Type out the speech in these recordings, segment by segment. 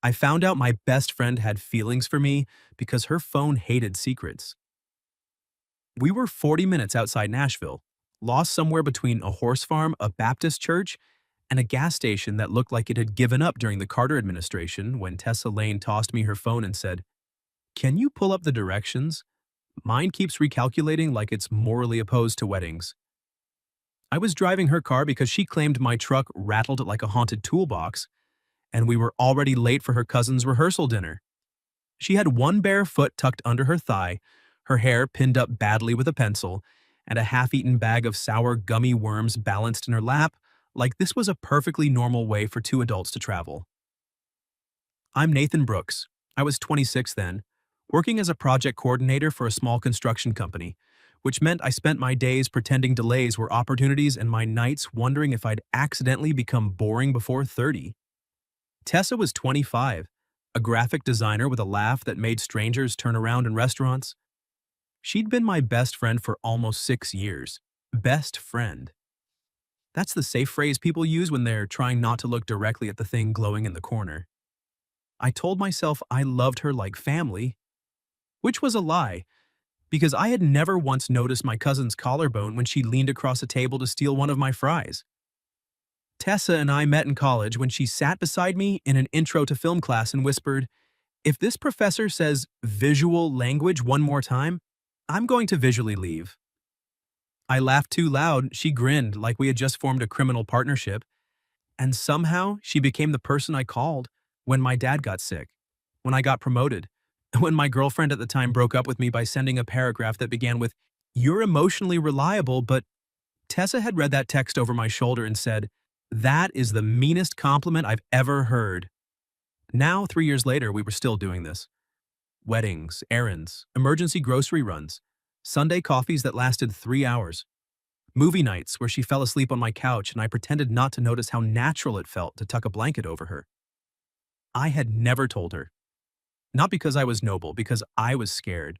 I found out my best friend had feelings for me because her phone hated secrets. We were 40 minutes outside Nashville, lost somewhere between a horse farm, a Baptist church, and a gas station that looked like it had given up during the Carter administration when Tessa Lane tossed me her phone and said, "Can you pull up the directions? Mine keeps recalculating like it's morally opposed to weddings." I was driving her car because she claimed my truck rattled like a haunted toolbox, and we were already late for her cousin's rehearsal dinner. She had one bare foot tucked under her thigh, her hair pinned up badly with a pencil, and a half-eaten bag of sour gummy worms balanced in her lap like this was a perfectly normal way for two adults to travel. I'm Nathan Brooks. I was 26 then, working as a project coordinator for a small construction company, which meant I spent my days pretending delays were opportunities and my nights wondering if I'd accidentally become boring before 30. Tessa was 25, a graphic designer with a laugh that made strangers turn around in restaurants. She'd been my best friend for almost 6 years. Best friend. That's the safe phrase people use when they're trying not to look directly at the thing glowing in the corner. I told myself I loved her like family, which was a lie, because I had never once noticed my cousin's collarbone when she leaned across a table to steal one of my fries. Tessa and I met in college when she sat beside me in an intro to film class and whispered, "If this professor says visual language one more time, I'm going to visually leave." I laughed too loud, she grinned like we had just formed a criminal partnership, and somehow she became the person I called when my dad got sick, when I got promoted, when my girlfriend at the time broke up with me by sending a paragraph that began with, "You're emotionally reliable," but Tessa had read that text over my shoulder and said, "That is the meanest compliment I've ever heard." Now, 3 years later, we were still doing this. Weddings, errands, emergency grocery runs, Sunday coffees that lasted 3 hours, movie nights where she fell asleep on my couch and I pretended not to notice how natural it felt to tuck a blanket over her. I had never told her. Not because I was noble, because I was scared.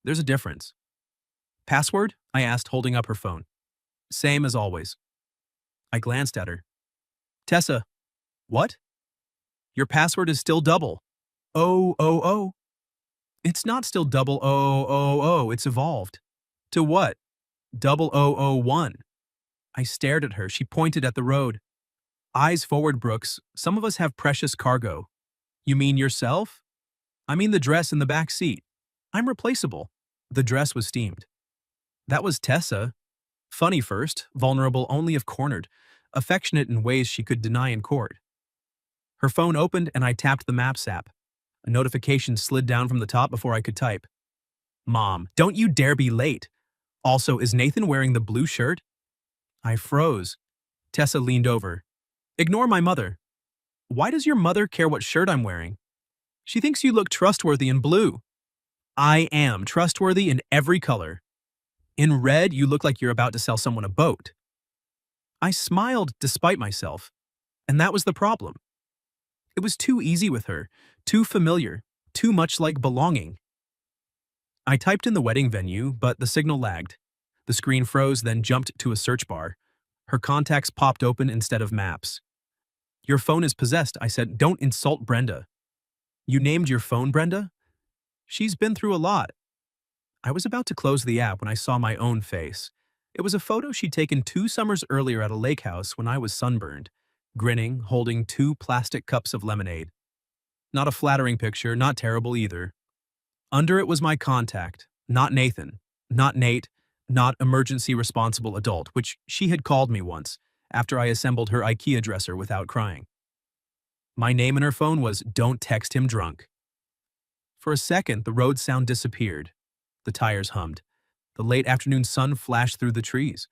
There's a difference. "Password?" I asked, holding up her phone. "Same as always." I glanced at her. "Tessa, what?" "Your password is still double. Oh, oh, oh." "It's not still double oh, oh, oh, it's evolved." "To what?" "Double oh, oh, one." I stared at her. She pointed at the road. "Eyes forward, Brooks. Some of us have precious cargo." "You mean yourself?" "I mean the dress in the back seat. I'm replaceable." The dress was steamed. That was Tessa. Funny first, vulnerable only if cornered, affectionate in ways she could deny in court. Her phone opened and I tapped the Maps app. A notification slid down from the top before I could type. "Mom, don't you dare be late. Also, is Nathan wearing the blue shirt?" I froze. Tessa leaned over. "Ignore my mother." "Why does your mother care what shirt I'm wearing?" "She thinks you look trustworthy in blue." "I am trustworthy in every color. In red, you look like you're about to sell someone a boat." I smiled despite myself, and that was the problem. It was too easy with her, too familiar, too much like belonging. I typed in the wedding venue, but the signal lagged. The screen froze, then jumped to a search bar. Her contacts popped open instead of maps. "Your phone is possessed," I said. "Don't insult Brenda." "You named your phone Brenda?" "She's been through a lot." I was about to close the app when I saw my own face. It was a photo she'd taken 2 summers earlier at a lake house when I was sunburned, grinning, holding 2 plastic cups of lemonade. Not a flattering picture, not terrible either. Under it was my contact, not Nathan, not Nate, not emergency responsible adult, which she had called me once, after I assembled her IKEA dresser without crying. My name in her phone was "Don't text him drunk." For a second, the road sound disappeared. The tires hummed. The late afternoon sun flashed through the trees.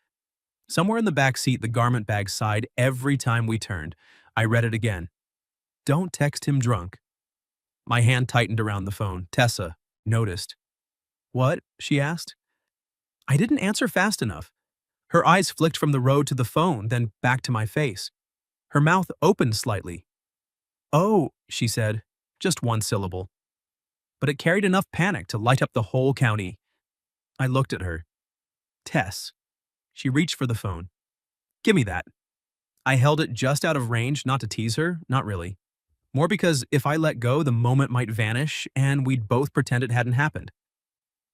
Somewhere in the back seat, the garment bag sighed every time we turned. I read it again. "Don't text him drunk." My hand tightened around the phone. Tessa noticed. "What?" she asked. I didn't answer fast enough. Her eyes flicked from the road to the phone, then back to my face. Her mouth opened slightly. "Oh," she said, just one syllable. But it carried enough panic to light up the whole county. I looked at her. "Tess." She reached for the phone. "Give me that." I held it just out of range, not to tease her, not really. More because if I let go, the moment might vanish and we'd both pretend it hadn't happened.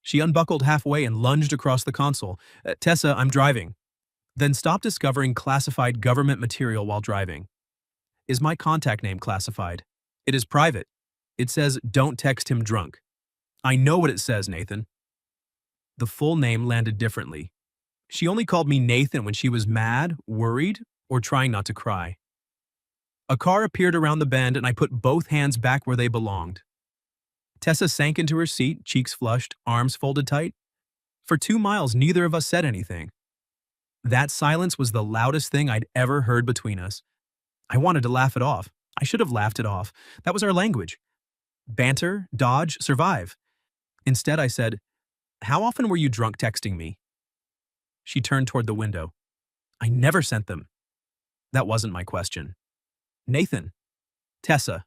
She unbuckled halfway and lunged across the console. Tessa, I'm driving. Then stopped discovering classified government material while driving. Is my contact name classified? It is private. It says, don't text him drunk. I know what it says, Nathan. The full name landed differently. She only called me Nathan when she was mad, worried, or trying not to cry. A car appeared around the bend and I put both hands back where they belonged. Tessa sank into her seat, cheeks flushed, arms folded tight. For 2 miles, neither of us said anything. That silence was the loudest thing I'd ever heard between us. I wanted to laugh it off. I should have laughed it off. That was our language. Banter, dodge, survive. Instead, I said, how often were you drunk texting me? She turned toward the window. I never sent them. That wasn't my question. Nathan. Tessa.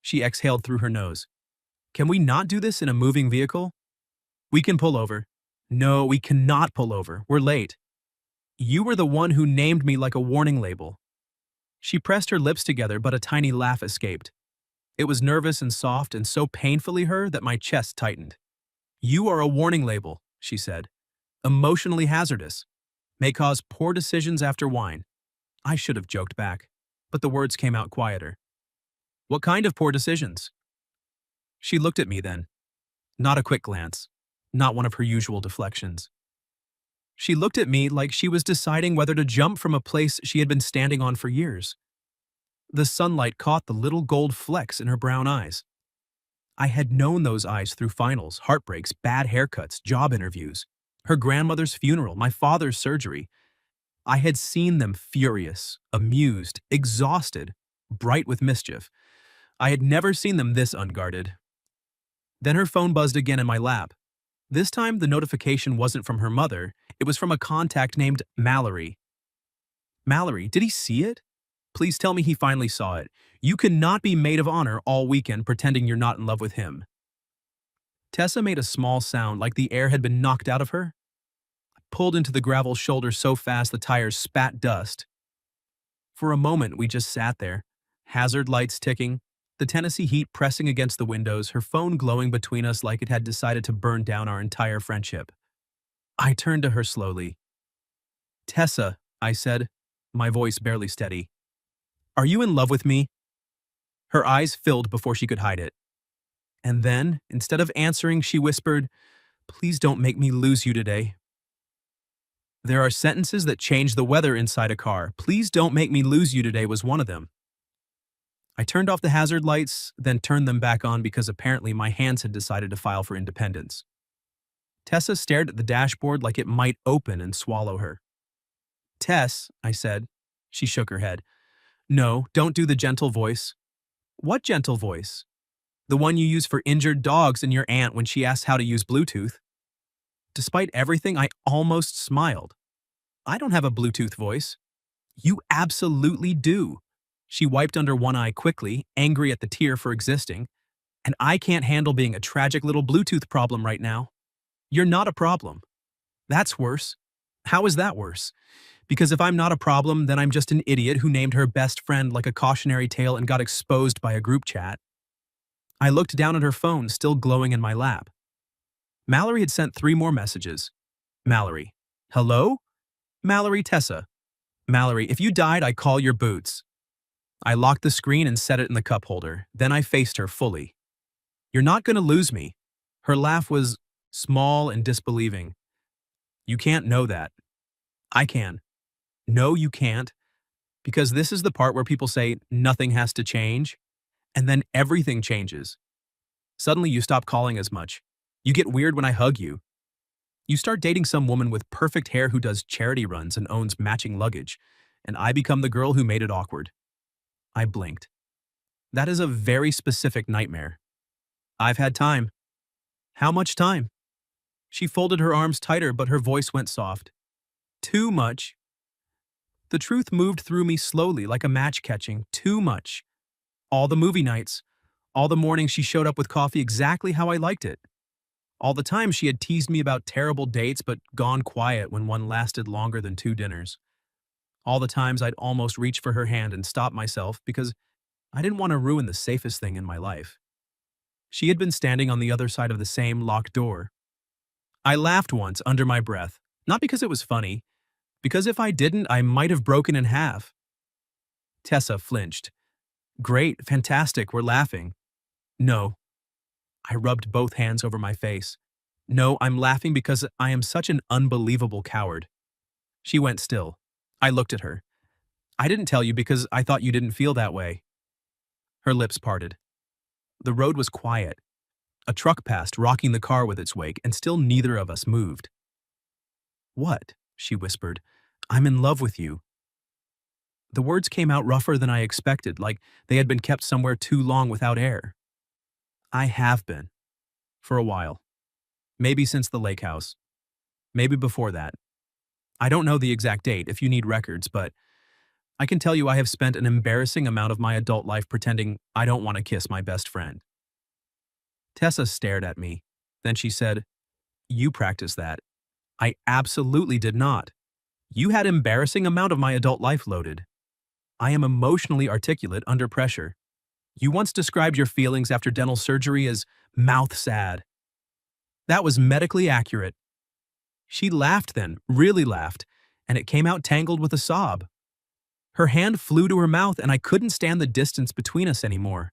She exhaled through her nose. Can we not do this in a moving vehicle? We can pull over. No, we cannot pull over. We're late. You were the one who named me like a warning label. She pressed her lips together, but a tiny laugh escaped. It was nervous and soft and so painfully her that my chest tightened. You are a warning label, she said. Emotionally hazardous. May cause poor decisions after wine. I should have joked back, but the words came out quieter. What kind of poor decisions? She looked at me then. Not a quick glance. Not one of her usual deflections. She looked at me like she was deciding whether to jump from a place she had been standing on for years. The sunlight caught the little gold flecks in her brown eyes. I had known those eyes through finals, heartbreaks, bad haircuts, job interviews, her grandmother's funeral, my father's surgery. I had seen them furious, amused, exhausted, bright with mischief. I had never seen them this unguarded. Then her phone buzzed again in my lap. This time, the notification wasn't from her mother. It was from a contact named Mallory. Mallory, did he see it? Please tell me he finally saw it. You cannot be maid of honor all weekend pretending you're not in love with him. Tessa made a small sound like the air had been knocked out of her. I pulled into the gravel shoulder so fast the tires spat dust. For a moment, we just sat there, hazard lights ticking, the Tennessee heat pressing against the windows, her phone glowing between us like it had decided to burn down our entire friendship. I turned to her slowly. Tessa, I said, my voice barely steady. Are you in love with me? Her eyes filled before she could hide it. And then, instead of answering, she whispered, please don't make me lose you today. There are sentences that change the weather inside a car. Please don't make me lose you today was one of them. I turned off the hazard lights, then turned them back on because apparently my hands had decided to file for independence. Tessa stared at the dashboard like it might open and swallow her. Tess, I said. She shook her head. No, don't do the gentle voice. What gentle voice? The one you use for injured dogs and your aunt when she asks how to use Bluetooth. Despite everything, I almost smiled. I don't have a Bluetooth voice. You absolutely do. She wiped under one eye quickly, angry at the tear for existing. And I can't handle being a tragic little Bluetooth problem right now. You're not a problem. That's worse. How is that worse? Because if I'm not a problem, then I'm just an idiot who named her best friend like a cautionary tale and got exposed by a group chat. I looked down at her phone, still glowing in my lap. Mallory had sent 3 more messages. Mallory. Hello? Mallory, Tessa. Mallory, if you died, I call your boots. I locked the screen and set it in the cup holder. Then I faced her fully. You're not going to lose me. Her laugh was small and disbelieving. You can't know that. I can. No, you can't. Because this is the part where people say nothing has to change, and then everything changes. Suddenly you stop calling as much. You get weird when I hug you. You start dating some woman with perfect hair who does charity runs and owns matching luggage, and I become the girl who made it awkward. I blinked. That is a very specific nightmare. I've had time. How much time? She folded her arms tighter, but her voice went soft. Too much. The truth moved through me slowly like a match catching. Too much. All the movie nights. All the mornings she showed up with coffee exactly how I liked it. All the time she had teased me about terrible dates but gone quiet when one lasted longer than 2 dinners. All the times I'd almost reach for her hand and stop myself because I didn't want to ruin the safest thing in my life. She had been standing on the other side of the same locked door. I laughed once under my breath, not because it was funny, because if I didn't, I might have broken in half. Tessa flinched. Great, fantastic, we're laughing. No. I rubbed both hands over my face. No, I'm laughing because I am such an unbelievable coward. She went still. I looked at her. I didn't tell you because I thought you didn't feel that way. Her lips parted. The road was quiet. A truck passed, rocking the car with its wake, and still neither of us moved. What? She whispered. I'm in love with you. The words came out rougher than I expected, like they had been kept somewhere too long without air. I have been. For a while. Maybe since the lake house. Maybe before that. I don't know the exact date if you need records, but I can tell you I have spent an embarrassing amount of my adult life pretending I don't want to kiss my best friend. Tessa stared at me. Then she said, You practiced that. I absolutely did not. You had embarrassing amount of my adult life loaded. I am emotionally articulate under pressure. You once described your feelings after dental surgery as mouth sad. That was medically accurate. She laughed then, really laughed, and it came out tangled with a sob. Her hand flew to her mouth and I couldn't stand the distance between us anymore.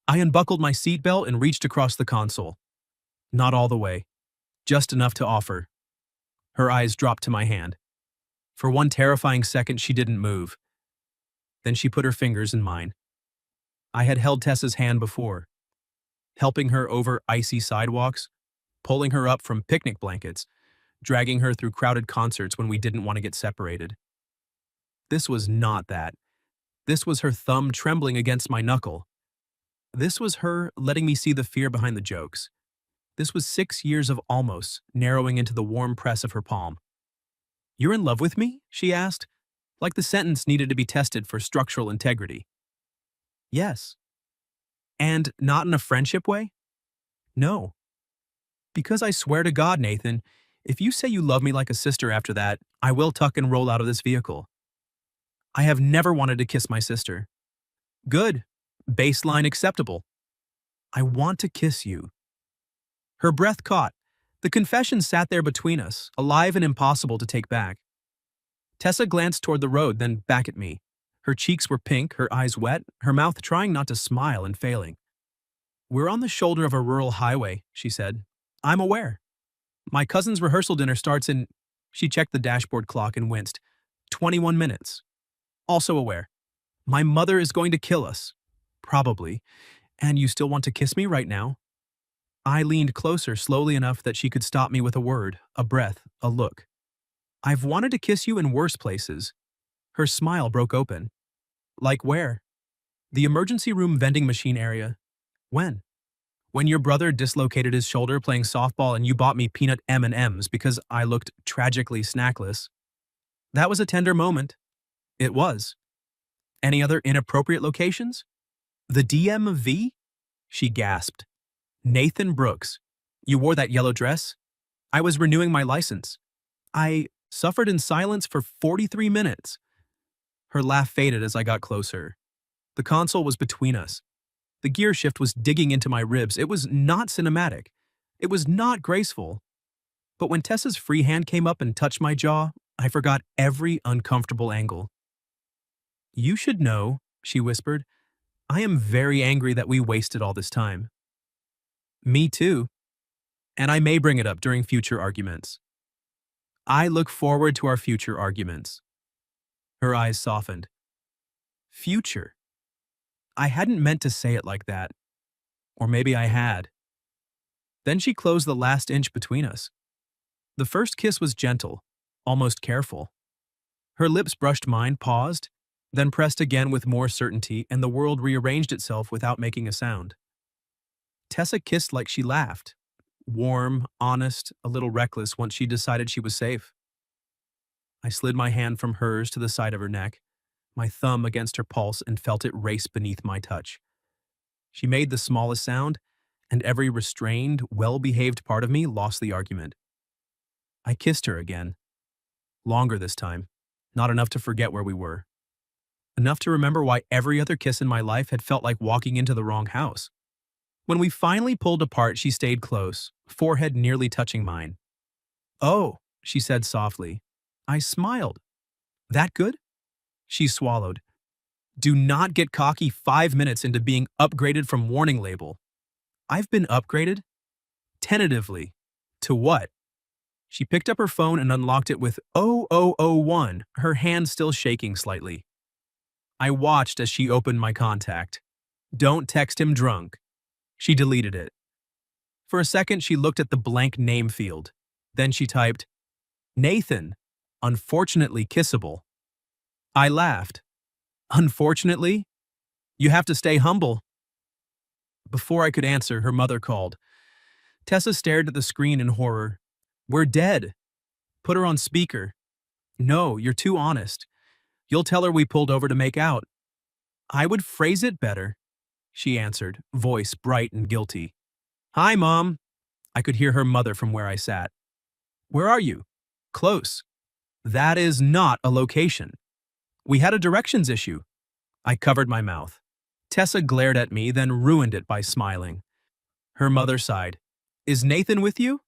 I unbuckled my seatbelt and reached across the console. Not all the way. Just enough to offer. Her eyes dropped to my hand. For one terrifying second, she didn't move. Then she put her fingers in mine. I had held Tessa's hand before, helping her over icy sidewalks, pulling her up from picnic blankets, dragging her through crowded concerts when we didn't want to get separated. This was not that. This was her thumb trembling against my knuckle. This was her letting me see the fear behind the jokes. This was 6 years of almost narrowing into the warm press of her palm. You're in love with me? She asked, like the sentence needed to be tested for structural integrity. Yes. And not in a friendship way? No. Because I swear to God, Nathan, if you say you love me like a sister after that, I will tuck and roll out of this vehicle. I have never wanted to kiss my sister. Good. Baseline acceptable. I want to kiss you. Her breath caught. The confession sat there between us, alive and impossible to take back. Tessa glanced toward the road, then back at me. Her cheeks were pink, her eyes wet, her mouth trying not to smile and failing. We're on the shoulder of a rural highway, she said. I'm aware. My cousin's rehearsal dinner starts in... She checked the dashboard clock and winced. 21 minutes. Also aware. My mother is going to kill us. Probably. And you still want to kiss me right now? I leaned closer slowly enough that she could stop me with a word, a breath, a look. I've wanted to kiss you in worse places. Her smile broke open. Like where? The emergency room vending machine area. When? When your brother dislocated his shoulder playing softball and you bought me peanut M&Ms because I looked tragically snackless. That was a tender moment. It was. Any other inappropriate locations? The DMV? She gasped. Nathan Brooks. You wore that yellow dress? I was renewing my license. I suffered in silence for 43 minutes. Her laugh faded as I got closer. The console was between us. The gear shift was digging into my ribs. It was not cinematic. It was not graceful. But when Tessa's free hand came up and touched my jaw, I forgot every uncomfortable angle. You should know, she whispered. I am very angry that we wasted all this time. Me too. And I may bring it up during future arguments. I look forward to our future arguments. Her eyes softened. Future. I hadn't meant to say it like that. Or maybe I had. Then she closed the last inch between us. The first kiss was gentle, almost careful. Her lips brushed mine, paused, then pressed again with more certainty, and the world rearranged itself without making a sound. Tessa kissed like she laughed. Warm, honest, a little reckless once she decided she was safe. I slid my hand from hers to the side of her neck, my thumb against her pulse, and felt it race beneath my touch. She made the smallest sound, and every restrained, well-behaved part of me lost the argument. I kissed her again. Longer this time, not enough to forget where we were. enough to remember why every other kiss in my life had felt like walking into the wrong house. When we finally pulled apart, she stayed close, forehead nearly touching mine. "Oh," she said softly. I smiled. "That good?" She swallowed. "Do not get cocky 5 minutes into being upgraded from warning label." "I've been upgraded?" Tentatively. "To what?" She picked up her phone and unlocked it with 0001, her hand still shaking slightly. I watched as she opened my contact. "Don't text him drunk." She deleted it. For a second, she looked at the blank name field. Then she typed, "Nathan, unfortunately kissable." I laughed. "Unfortunately? You have to stay humble." Before I could answer, her mother called. Tessa stared at the screen in horror. "We're dead." "Put her on speaker." "No, you're too honest. You'll tell her we pulled over to make out." "I would phrase it better," she answered, voice bright and guilty. "Hi, Mom." I could hear her mother from where I sat. "Where are you?" "Close." "That is not a location. We had a directions issue." I covered my mouth. Tessa glared at me, then ruined it by smiling. Her mother sighed. "Is Nathan with you?"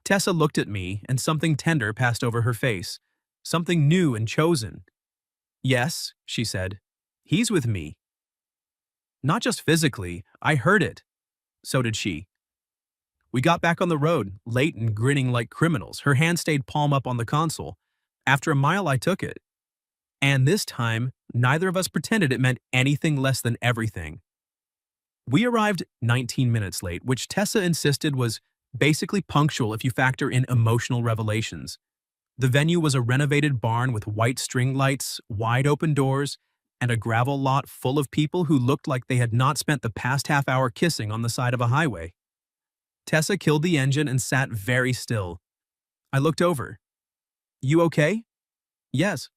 Tessa looked at me, and something tender passed over her face. Something new and chosen. "Yes," she said. "He's with me." Not just physically, I heard it. So did she. We got back on the road, late and grinning like criminals. Her hand stayed palm up on the console. After a mile, I took it. And this time, neither of us pretended it meant anything less than everything. We arrived 19 minutes late, which Tessa insisted was basically punctual if you factor in emotional revelations. The venue was a renovated barn with white string lights, wide open doors, and a gravel lot full of people who looked like they had not spent the past half hour kissing on the side of a highway. Tessa killed the engine and sat very still. I looked over. "You okay?" "Yes."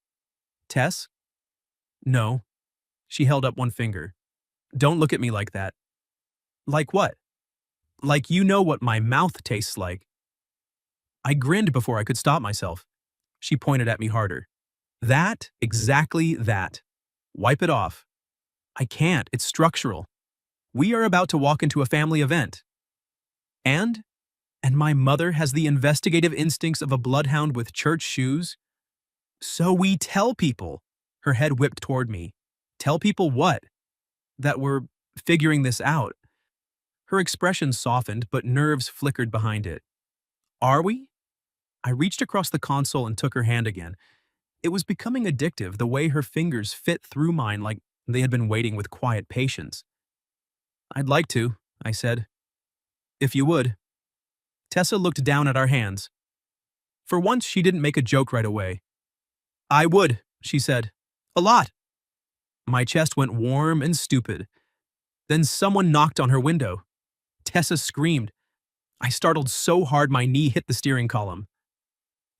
"Tess?" "No." She held up one finger. "Don't look at me like that." "Like what?" "Like you know what my mouth tastes like." I grinned before I could stop myself. She pointed at me harder. "That, exactly that. Wipe it off." "I can't, it's structural. We are about to walk into a family event." And? And my mother has the investigative instincts of a bloodhound with church shoes? "So we tell people." Her head whipped toward me. "Tell people what?" "That we're figuring this out." Her expression softened, but nerves flickered behind it. "Are we?" I reached across the console and took her hand again. It was becoming addictive, the way her fingers fit through mine like they had been waiting with quiet patience. "I'd like to," I said. "If you would." Tessa looked down at our hands. For once, she didn't make a joke right away. "I would," she said. "A lot." My chest went warm and stupid. Then someone knocked on her window. Tessa screamed. I startled so hard my knee hit the steering column.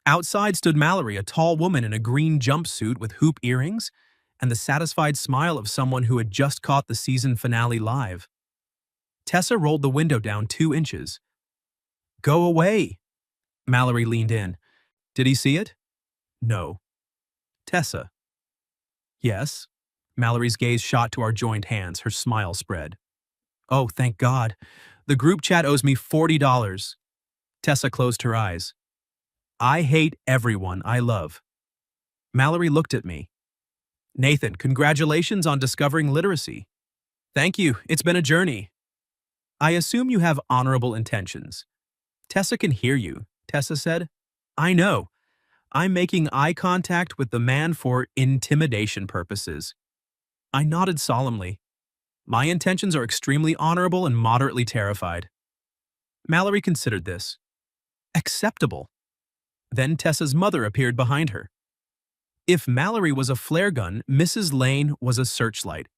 Outside stood Mallory, a tall woman in a green jumpsuit with hoop earrings and the satisfied smile of someone who had just caught the season finale live. Tessa rolled the window down 2 inches. "Go away." Mallory leaned in. "Did he see it?" "No." "Tessa." "Yes." Mallory's gaze shot to our joined hands, her smile spread. "Oh, thank God. The group chat owes me $40. Tessa closed her eyes. "I hate everyone I love." Mallory looked at me. "Nathan, congratulations on discovering literacy." "Thank you. It's been a journey." "I assume you have honorable intentions." "Tessa can hear you," Tessa said. "I know. I'm making eye contact with the man for intimidation purposes." I nodded solemnly. "My intentions are extremely honorable and moderately terrified." Mallory considered this. "Acceptable." Then Tessa's mother appeared behind her. If Mallory was a flare gun, Mrs. Lane was a searchlight.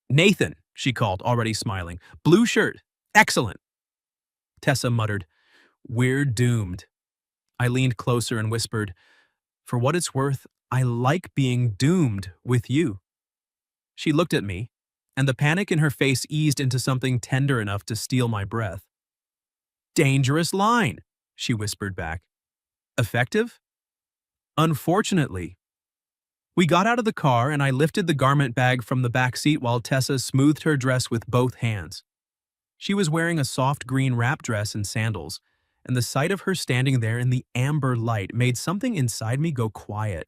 "Nathan," she called, already smiling. "Blue shirt. Excellent." Tessa muttered, "We're doomed." I leaned closer and whispered, "For what it's worth, I like being doomed with you." She looked at me, and the panic in her face eased into something tender enough to steal my breath. "Dangerous line," she whispered back. "Effective?" "Unfortunately." We got out of the car and I lifted the garment bag from the back seat while Tessa smoothed her dress with both hands. She was wearing a soft green wrap dress and sandals, and the sight of her standing there in the amber light made something inside me go quiet.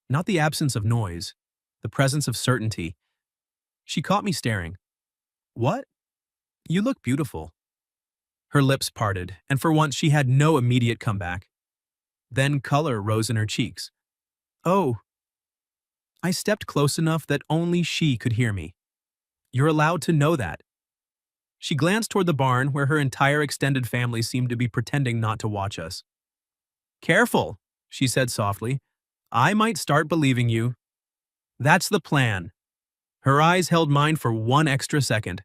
Not the absence of noise, the presence of certainty. She caught me staring. "What? You look beautiful." Her lips parted, and for once she had no immediate comeback. Then color rose in her cheeks. "Oh." I stepped close enough that only she could hear me. "You're allowed to know that." She glanced toward the barn where her entire extended family seemed to be pretending not to watch us. "Careful," she said softly. "I might start believing you." "That's the plan." Her eyes held mine for one extra second.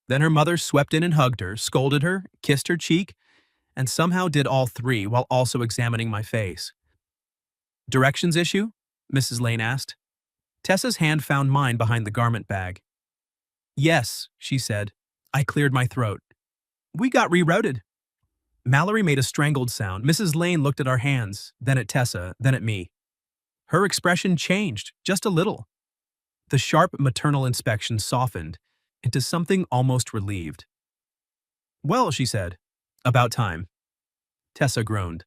Then her mother swept in and hugged her, scolded her, kissed her cheek, and somehow did all three while also examining my face. "Directions issue?" Mrs. Lane asked. Tessa's hand found mine behind the garment bag. "Yes," she said. I cleared my throat. "We got rerouted." Mallory made a strangled sound. Mrs. Lane looked at our hands, then at Tessa, then at me. Her expression changed, just a little. The sharp maternal inspection softened into something almost relieved. "Well," she said, "about time." Tessa groaned.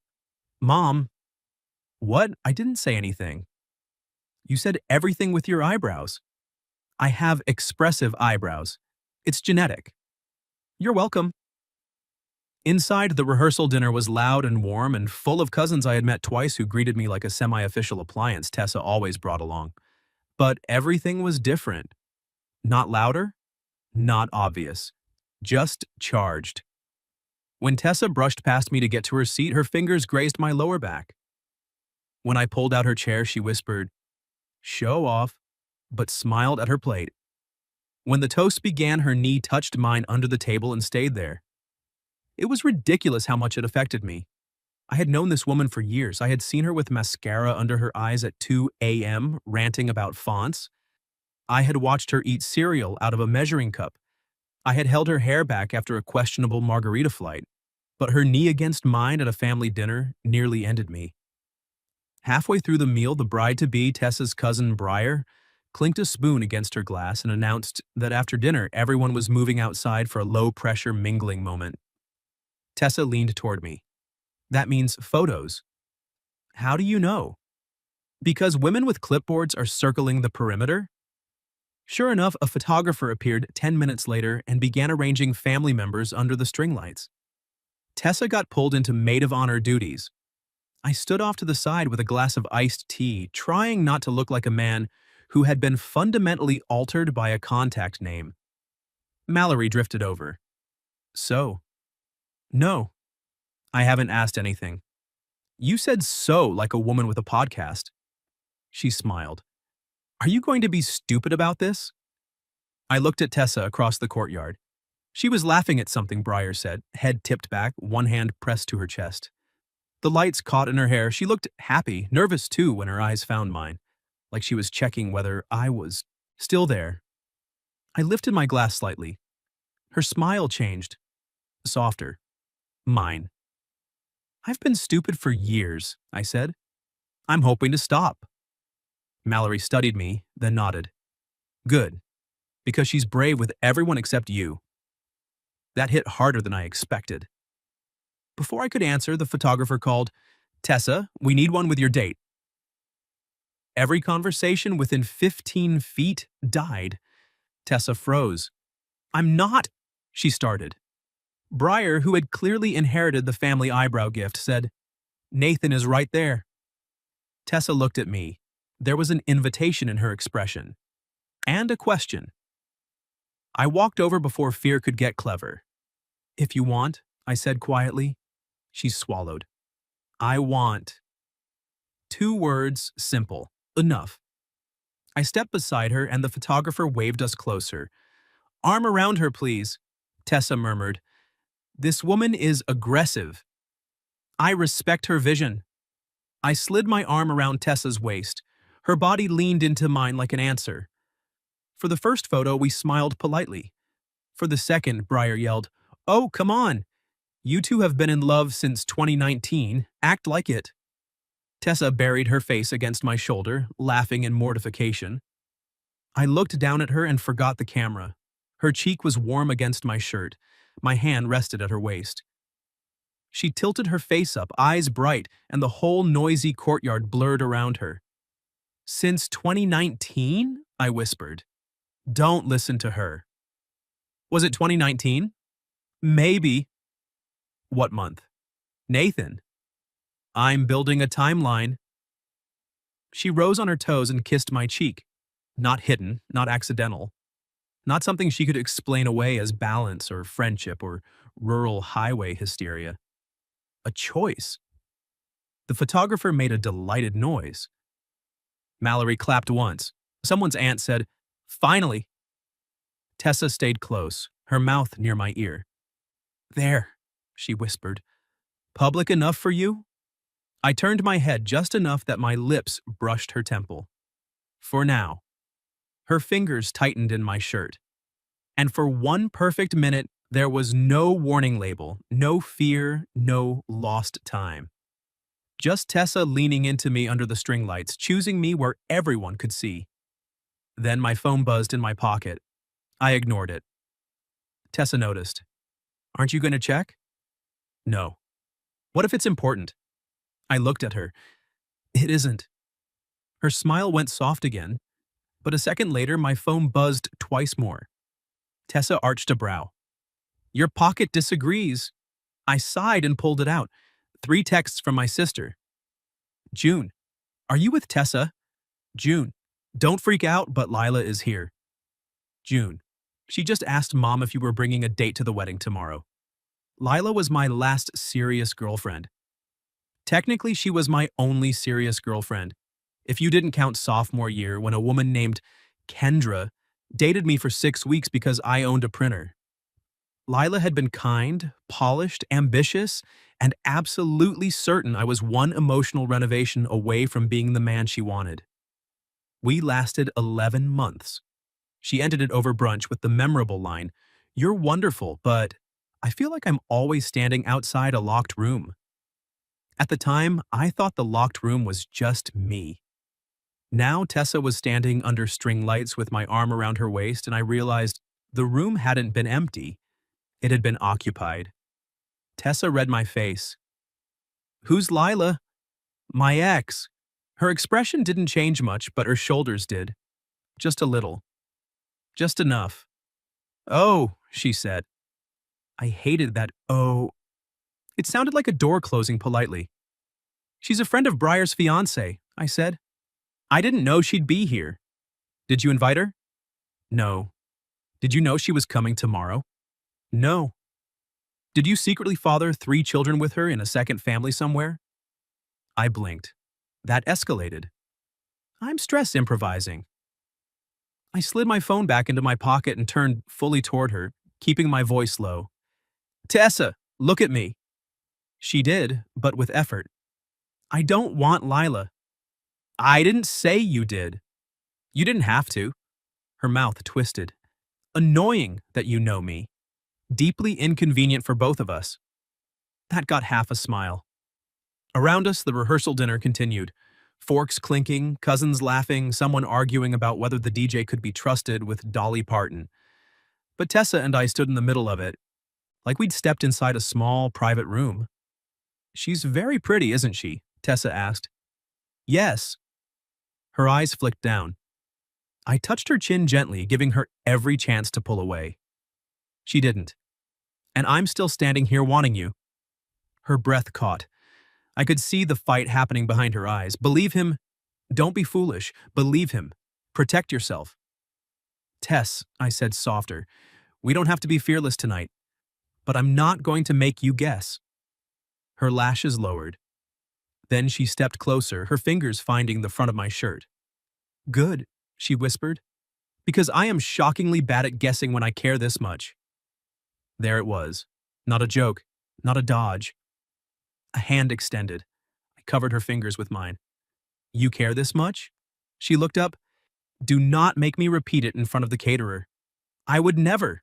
"Mom." "What? I didn't say anything." "You said everything with your eyebrows." "I have expressive eyebrows. It's genetic." "You're welcome." Inside, the rehearsal dinner was loud and warm and full of cousins I had met twice who greeted me like a semi-official appliance Tessa always brought along. But everything was different. Not louder, not obvious. Just charged. When Tessa brushed past me to get to her seat, her fingers grazed my lower back. When I pulled out her chair, she whispered, "Show off," but smiled at her plate. When the toast began, her knee touched mine under the table and stayed there. It was ridiculous how much it affected me. I had known this woman for years. I had seen her with mascara under her eyes at 2 a.m. ranting about fonts. I had watched her eat cereal out of a measuring cup. I had held her hair back after a questionable margarita flight. But her knee against mine at a family dinner nearly ended me. Halfway through the meal, the bride-to-be, Tessa's cousin Briar, clinked a spoon against her glass and announced that after dinner, everyone was moving outside for a low-pressure mingling moment. Tessa leaned toward me. "That means photos." "How do you know?" "Because women with clipboards are circling the perimeter." Sure enough, a photographer appeared 10 minutes later and began arranging family members under the string lights. Tessa got pulled into maid of honor duties. I stood off to the side with a glass of iced tea, trying not to look like a man who had been fundamentally altered by a contact name. Mallory drifted over. "So?" "No, I haven't asked anything." "You said so like a woman with a podcast." She smiled. "Are you going to be stupid about this?" I looked at Tessa across the courtyard. She was laughing at something Briar said, head tipped back, one hand pressed to her chest. The lights caught in her hair. She looked happy, nervous too when her eyes found mine, like she was checking whether I was still there. I lifted my glass slightly. Her smile changed. Softer. Mine. "I've been stupid for years," I said. "I'm hoping to stop." Mallory studied me, then nodded. "Good. Because she's brave with everyone except you." That hit harder than I expected. Before I could answer, the photographer called, "Tessa, we need one with your date." Every conversation within 15 feet died. Tessa froze. "I'm not," she started. Briar, who had clearly inherited the family eyebrow gift, said, "Nathan is right there." Tessa looked at me. There was an invitation in her expression. And a question. I walked over before fear could get clever. "If you want," I said quietly. She swallowed. "I want." 2 words, simple. Enough. I stepped beside her and the photographer waved us closer. "Arm around her, please," Tessa murmured. "This woman is aggressive. I respect her vision." I slid my arm around Tessa's waist. Her body leaned into mine like an answer. For the first photo, we smiled politely. For the second, Briar yelled, "Oh, come on. You two have been in love since 2019. Act like it." Tessa buried her face against my shoulder, laughing in mortification. I looked down at her and forgot the camera. Her cheek was warm against my shirt. My hand rested at her waist. She tilted her face up, eyes bright, and the whole noisy courtyard blurred around her. "Since 2019?" I whispered. "Don't listen to her." "Was it 2019? Maybe." "What month?" "Nathan." "I'm building a timeline." She rose on her toes and kissed my cheek. Not hidden, not accidental. Not something she could explain away as balance or friendship or rural highway hysteria. A choice. The photographer made a delighted noise. Mallory clapped once. Someone's aunt said, "Finally." Tessa stayed close, her mouth near my ear. "There," she whispered. "Public enough for you?" I turned my head just enough that my lips brushed her temple. For now. Her fingers tightened in my shirt. And for one perfect minute, there was no warning label, no fear, no lost time. Just Tessa leaning into me under the string lights, choosing me where everyone could see. Then my phone buzzed in my pocket. I ignored it. Tessa noticed. "Aren't you going to check?" "No." "What if it's important?" I looked at her. "It isn't." Her smile went soft again, but a second later my phone buzzed twice more. Tessa arched a brow. "Your pocket disagrees." I sighed and pulled it out. 3 texts from my sister. "June, are you with Tessa?" "June, don't freak out, but Lila is here." "June, she just asked Mom if you were bringing a date to the wedding tomorrow." Lila was my last serious girlfriend. Technically, she was my only serious girlfriend, if you didn't count sophomore year when a woman named Kendra dated me for 6 weeks because I owned a printer. Lila had been kind, polished, ambitious, and absolutely certain I was one emotional renovation away from being the man she wanted. We lasted 11 months. She ended it over brunch with the memorable line, "You're wonderful, but I feel like I'm always standing outside a locked room." At the time, I thought the locked room was just me. Now Tessa was standing under string lights with my arm around her waist, and I realized the room hadn't been empty. It had been occupied. Tessa read my face. "Who's Lila?" "My ex." Her expression didn't change much, but her shoulders did. Just a little. Just enough. "Oh," she said. I hated that "oh." It sounded like a door closing politely. "She's a friend of Briar's fiancé," I said. "I didn't know she'd be here." "Did you invite her?" "No." "Did you know she was coming tomorrow?" "No." "Did you secretly father 3 children with her in a second family somewhere?" I blinked. That escalated. I'm stress improvising. I slid my phone back into my pocket and turned fully toward her, keeping my voice low. "Tessa, look at me." She did, but with effort. "I don't want Lila." "I didn't say you did." "You didn't have to." Her mouth twisted. "Annoying that you know me. Deeply inconvenient for both of us." That got half a smile. Around us, the rehearsal dinner continued. Forks clinking, cousins laughing, someone arguing about whether the DJ could be trusted with Dolly Parton. But Tessa and I stood in the middle of it, like we'd stepped inside a small, private room. "She's very pretty, isn't she?" Tessa asked. "Yes." Her eyes flicked down. I touched her chin gently, giving her every chance to pull away. She didn't. "And I'm still standing here wanting you." Her breath caught. I could see the fight happening behind her eyes. "Believe him. Don't be foolish. Believe him. Protect yourself." "Tess," I said softer, "we don't have to be fearless tonight. But I'm not going to make you guess." Her lashes lowered. Then she stepped closer, her fingers finding the front of my shirt. "Good," she whispered, "because I am shockingly bad at guessing when I care this much." There it was. Not a joke. Not a dodge. A hand extended. I covered her fingers with mine. "You care this much?" She looked up. "Do not make me repeat it in front of the caterer." "I would never."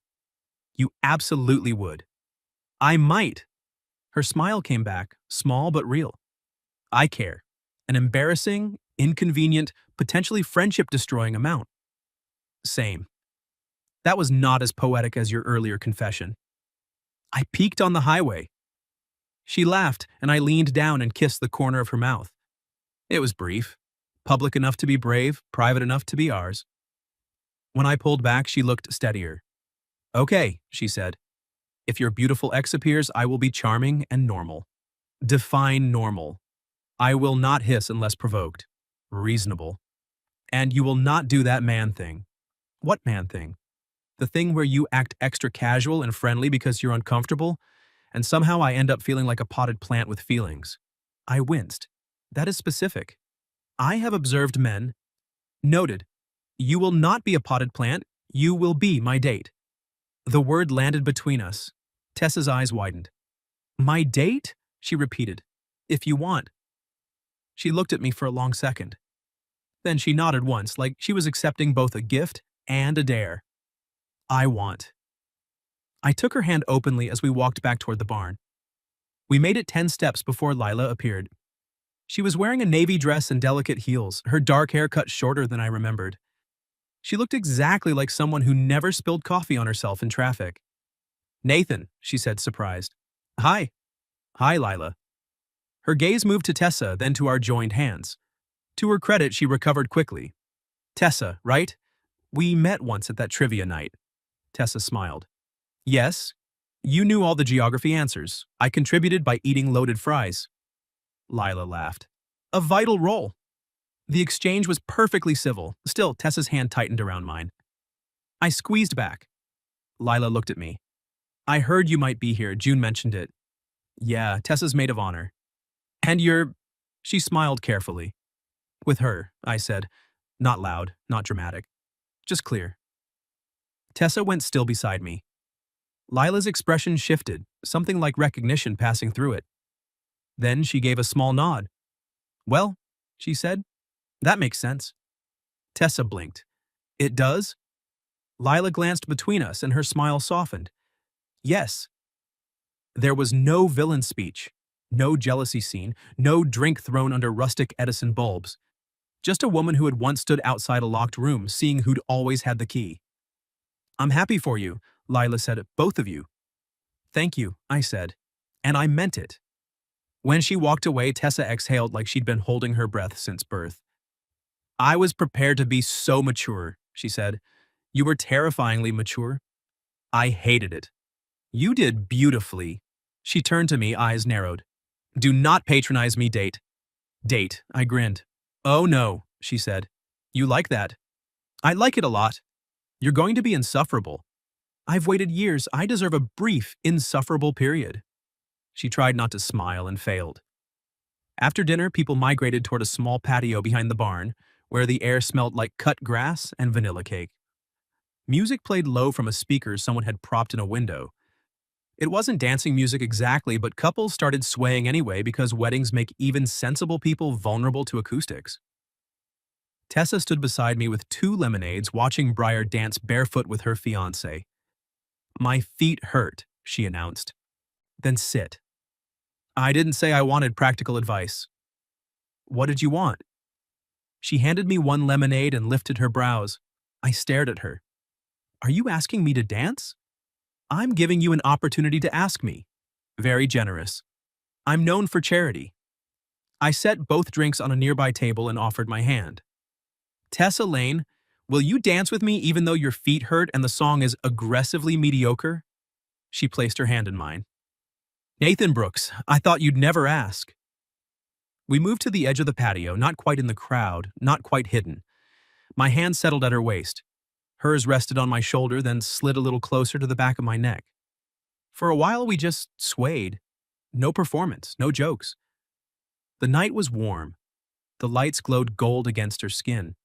"You absolutely would." "I might." Her smile came back, small but real. "I care. An embarrassing, inconvenient, potentially friendship-destroying amount. Same. That was not as poetic as your earlier confession. I peeked on the highway. She laughed, and I leaned down and kissed the corner of her mouth. It was brief. Public enough to be brave, private enough to be ours. When I pulled back, she looked steadier. Okay, she said. If your beautiful ex appears, I will be charming and normal. Define normal. I will not hiss unless provoked. Reasonable. And you will not do that man thing. What man thing? The thing where you act extra casual and friendly because you're uncomfortable, and somehow I end up feeling like a potted plant with feelings. I winced. That is specific. I have observed men. Noted. You will not be a potted plant. You will be my date. The word landed between us. Tessa's eyes widened. My date? She repeated. If you want. She looked at me for a long second. Then she nodded once, like she was accepting both a gift and a dare. I want. I took her hand openly as we walked back toward the barn. We made it 10 steps before Lila appeared. She was wearing a navy dress and delicate heels, her dark hair cut shorter than I remembered. She looked exactly like someone who never spilled coffee on herself in traffic. Nathan, she said, surprised. Hi. Hi, Lila. Her gaze moved to Tessa, then to our joined hands. To her credit, she recovered quickly. Tessa, right? We met once at that trivia night. Tessa smiled. Yes. You knew all the geography answers. I contributed by eating loaded fries. Lila laughed. A vital role. The exchange was perfectly civil. Still, Tessa's hand tightened around mine. I squeezed back. Lila looked at me. I heard you might be here. June mentioned it. Yeah, Tessa's maid of honor. And you're... She smiled carefully. With her, I said. Not loud, not dramatic. Just clear. Tessa went still beside me. Lila's expression shifted, something like recognition passing through it. Then she gave a small nod. Well, she said, that makes sense. Tessa blinked. It does? Lila glanced between us and her smile softened. Yes. There was no villain speech, no jealousy scene, no drink thrown under rustic Edison bulbs. Just a woman who had once stood outside a locked room, seeing who'd always had the key. I'm happy for you, Lila said, both of you. Thank you, I said. And I meant it. When she walked away, Tessa exhaled like she'd been holding her breath since birth. I was prepared to be so mature, she said. You were terrifyingly mature. I hated it. You did beautifully. She turned to me, eyes narrowed. Do not patronize me, date. Date, I grinned. Oh no, she said. You like that? I like it a lot. You're going to be insufferable. I've waited years. I deserve a brief, insufferable period. She tried not to smile and failed. After dinner, people migrated toward a small patio behind the barn, where the air smelled like cut grass and vanilla cake. Music played low from a speaker someone had propped in a window. It wasn't dancing music exactly, but couples started swaying anyway because weddings make even sensible people vulnerable to acoustics. Tessa stood beside me with 2 lemonades, watching Briar dance barefoot with her fiancé. My feet hurt, she announced. Then sit. I didn't say I wanted practical advice. What did you want? She handed me 1 lemonade and lifted her brows. I stared at her. Are you asking me to dance? I'm giving you an opportunity to ask me. Very generous. I'm known for charity. I set both drinks on a nearby table and offered my hand. Tessa Lane, will you dance with me even though your feet hurt and the song is aggressively mediocre? She placed her hand in mine. Nathan Brooks, I thought you'd never ask. We moved to the edge of the patio, not quite in the crowd, not quite hidden. My hand settled at her waist. Hers rested on my shoulder, then slid a little closer to the back of my neck. For a while, we just swayed. No performance, no jokes. The night was warm. The lights glowed gold against her skin.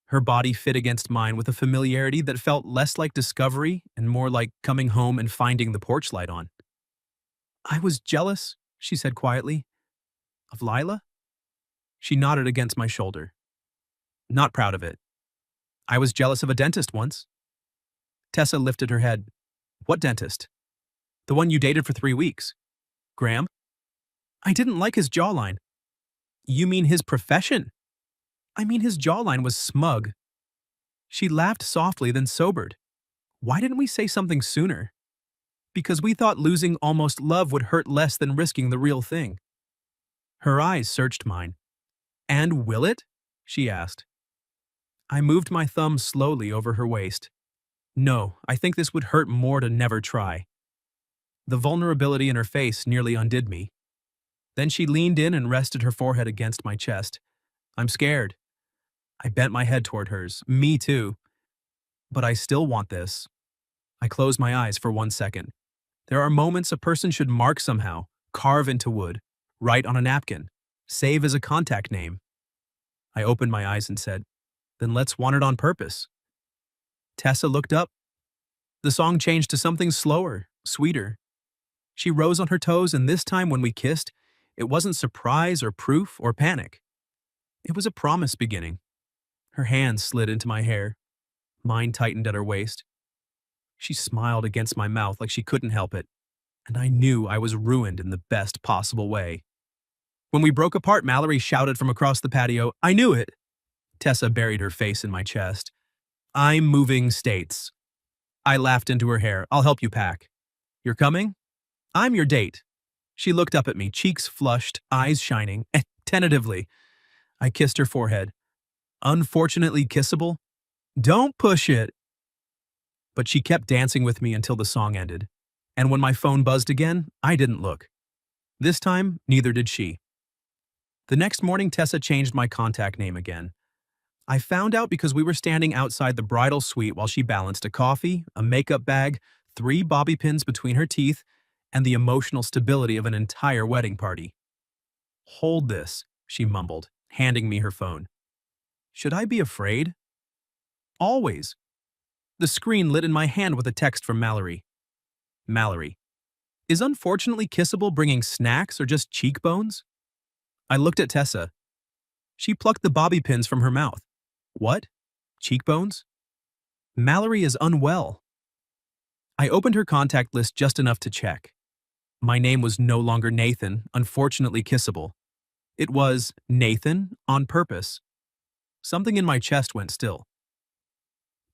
Her body fit against mine with a familiarity that felt less like discovery and more like coming home and finding the porch light on. I was jealous, she said quietly. Of Lila? She nodded against my shoulder. Not proud of it. I was jealous of a dentist once. Tessa lifted her head. What dentist? The one you dated for 3 weeks. Graham? I didn't like his jawline. You mean his profession? I mean, his jawline was smug. She laughed softly, then sobered. Why didn't we say something sooner? Because we thought losing almost love would hurt less than risking the real thing. Her eyes searched mine. And will it? She asked. I moved my thumb slowly over her waist. No, I think this would hurt more to never try. The vulnerability in her face nearly undid me. Then she leaned in and rested her forehead against my chest. I'm scared. I bent my head toward hers. Me too. But I still want this. I closed my eyes for 1 second. There are moments a person should mark somehow, carve into wood, write on a napkin, save as a contact name. I opened my eyes and said, then let's want it on purpose. Tessa looked up. The song changed to something slower, sweeter. She rose on her toes, and this time when we kissed, it wasn't surprise or proof or panic. It was a promise beginning. Her hands slid into my hair. Mine tightened at her waist. She smiled against my mouth like she couldn't help it, and I knew I was ruined in the best possible way. When we broke apart, Mallory shouted from across the patio, I knew it! Tessa buried her face in my chest. I'm moving states. I laughed into her hair. I'll help you pack. You're coming? I'm your date. She looked up at me, cheeks flushed, eyes shining, tentatively. I kissed her forehead. Unfortunately kissable? Don't push it! But she kept dancing with me until the song ended. And when my phone buzzed again, I didn't look. This time, neither did she. The next morning, Tessa changed my contact name again. I found out because we were standing outside the bridal suite while she balanced a coffee, a makeup bag, 3 bobby pins between her teeth, and the emotional stability of an entire wedding party. Hold this, she mumbled, handing me her phone. Should I be afraid? Always. The screen lit in my hand with a text from Mallory. Mallory. Is unfortunately kissable bringing snacks or just cheekbones? I looked at Tessa. She plucked the bobby pins from her mouth. What? Cheekbones? Mallory is unwell. I opened her contact list just enough to check. My name was no longer Nathan, unfortunately kissable. It was Nathan on purpose. Something in my chest went still.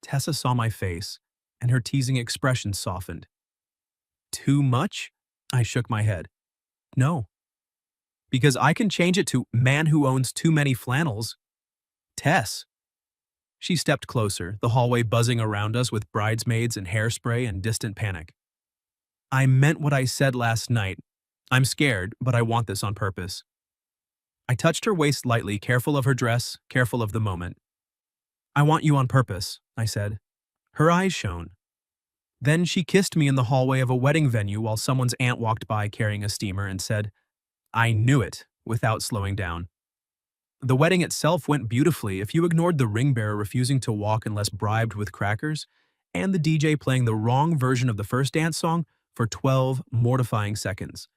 Tessa saw my face, and her teasing expression softened. Too much? I shook my head. No. Because I can change it to man who owns too many flannels. Tess. She stepped closer, the hallway buzzing around us with bridesmaids and hairspray and distant panic. I meant what I said last night. I'm scared, but I want this on purpose. I touched her waist lightly, careful of her dress, careful of the moment. I want you on purpose, I said. Her eyes shone. Then she kissed me in the hallway of a wedding venue while someone's aunt walked by carrying a steamer and said, I knew it, without slowing down. The wedding itself went beautifully if you ignored the ring bearer refusing to walk unless bribed with crackers, and the DJ playing the wrong version of the first dance song for 12 mortifying seconds.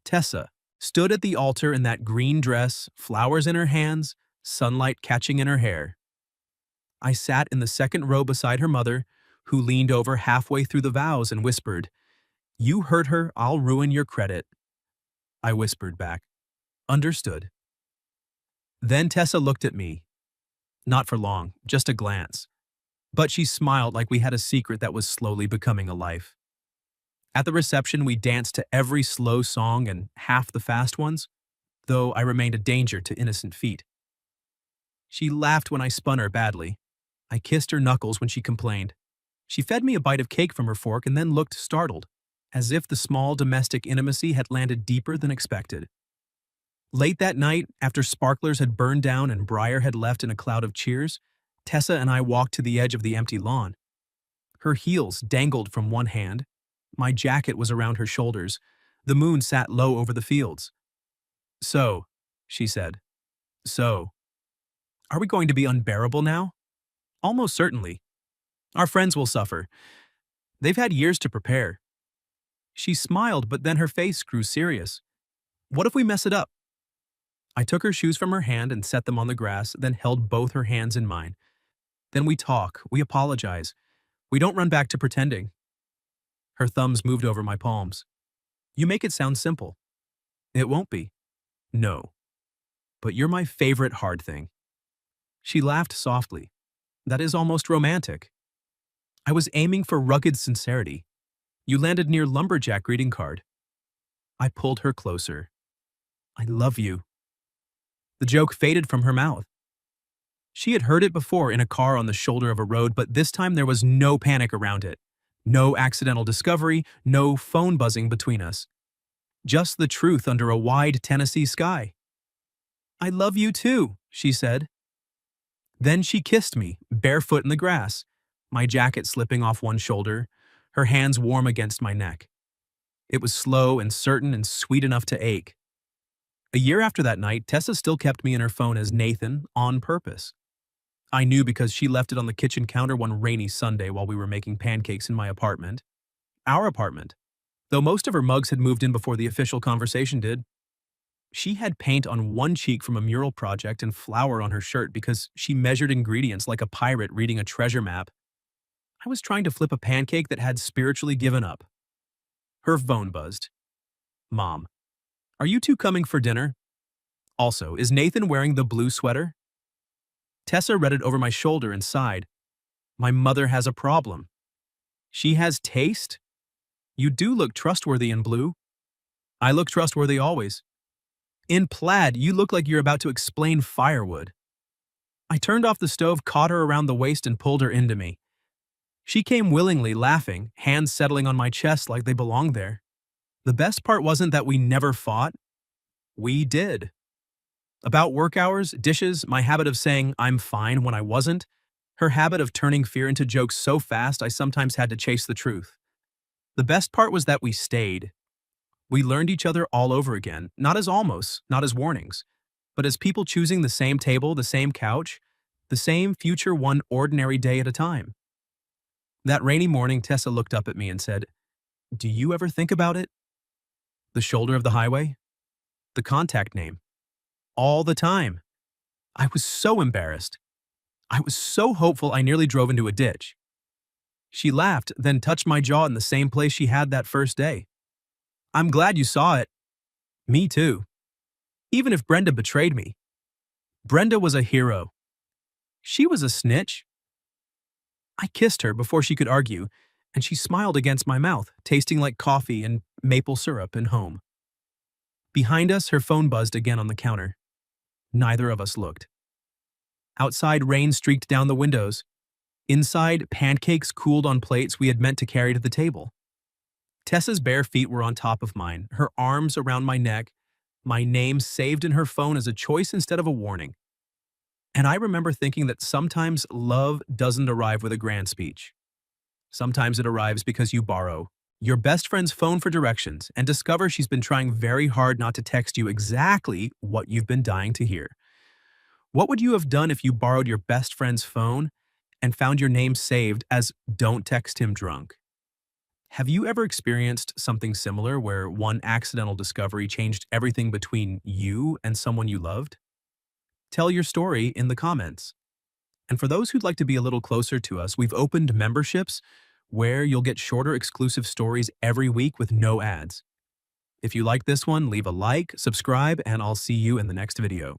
Tessa stood at the altar in that green dress, flowers in her hands, sunlight catching in her hair. I sat in the second row beside her mother, who leaned over halfway through the vows and whispered, You hurt her, I'll ruin your credit. I whispered back, Understood. Then Tessa looked at me. Not for long, just a glance. But she smiled like we had a secret that was slowly becoming a life. At the reception, we danced to every slow song and half the fast ones, though I remained a danger to innocent feet. She laughed when I spun her badly. I kissed her knuckles when she complained. She fed me a bite of cake from her fork and then looked startled, as if the small domestic intimacy had landed deeper than expected. Late that night, after sparklers had burned down and Briar had left in a cloud of cheers, Tessa and I walked to the edge of the empty lawn. Her heels dangled from one hand. My jacket was around her shoulders. The moon sat low over the fields. So, she said. So. Are we going to be unbearable now? Almost certainly. Our friends will suffer. They've had years to prepare. She smiled, but then her face grew serious. What if we mess it up? I took her shoes from her hand and set them on the grass, then held both her hands in mine. Then we talk, we apologize. We don't run back to pretending. Her thumbs moved over my palms. You make it sound simple. It won't be. No. but you're my favorite hard thing." She laughed softly. "That is almost romantic." I was aiming for rugged sincerity. You landed near lumberjack greeting card. I pulled her closer. "I love you." The joke faded from her mouth. She had heard it before in a car on the shoulder of a road, but this time there was no panic around it. No accidental discovery, no phone buzzing between us. Just the truth under a wide Tennessee sky. "I love you too," she said. Then she kissed me, barefoot in the grass, my jacket slipping off one shoulder, her hands warm against my neck. It was slow and certain and sweet enough to ache. A year after that night, Tessa still kept me in her phone as Nathan on purpose. I knew because she left it on the kitchen counter one rainy Sunday while we were making pancakes in my apartment. Our apartment. Though most of her mugs had moved in before the official conversation did. She had paint on one cheek from a mural project and flour on her shirt because she measured ingredients like a pirate reading a treasure map. I was trying to flip a pancake that had spiritually given up. Her phone buzzed. "Mom, are you two coming for dinner? Also, is Nathan wearing the blue sweater?" Tessa read it over my shoulder and sighed. "My mother has a problem." "She has taste? You do look trustworthy in blue." "I look trustworthy always." "In plaid, you look like you're about to explain firewood." I turned off the stove, caught her around the waist, and pulled her into me. She came willingly, laughing, hands settling on my chest like they belonged there. The best part wasn't that we never fought. We did. About work hours, dishes, my habit of saying "I'm fine" when I wasn't, her habit of turning fear into jokes so fast I sometimes had to chase the truth. The best part was that we stayed. We learned each other all over again, not as almost, not as warnings, but as people choosing the same table, the same couch, the same future one ordinary day at a time. That rainy morning, Tessa looked up at me and said, "Do you ever think about it? The shoulder of the highway? The contact name? All the time." I was so embarrassed. I was so hopeful I nearly drove into a ditch. She laughed, then touched my jaw in the same place she had that first day. "I'm glad you saw it." "Me too. Even if Brenda betrayed me." Brenda was a hero. She was a snitch. I kissed her before she could argue, and she smiled against my mouth, tasting like coffee and maple syrup and home. Behind us, her phone buzzed again on the counter. Neither of us looked. Outside, rain streaked down the windows. Inside, pancakes cooled on plates we had meant to carry to the table. Tessa's bare feet were on top of mine, her arms around my neck, my name saved in her phone as a choice instead of a warning. And I remember thinking that sometimes love doesn't arrive with a grand speech. Sometimes it arrives because you borrow your best friend's phone for directions and discover she's been trying very hard not to text you exactly what you've been dying to hear. What would you have done if you borrowed your best friend's phone and found your name saved as "Don't text him drunk"? Have you ever experienced something similar where one accidental discovery changed everything between you and someone you loved? Tell your story in the comments. And for those who'd like to be a little closer to us, we've opened memberships where you'll get shorter exclusive stories every week with no ads. If you like this one, leave a like, subscribe, and I'll see you in the next video.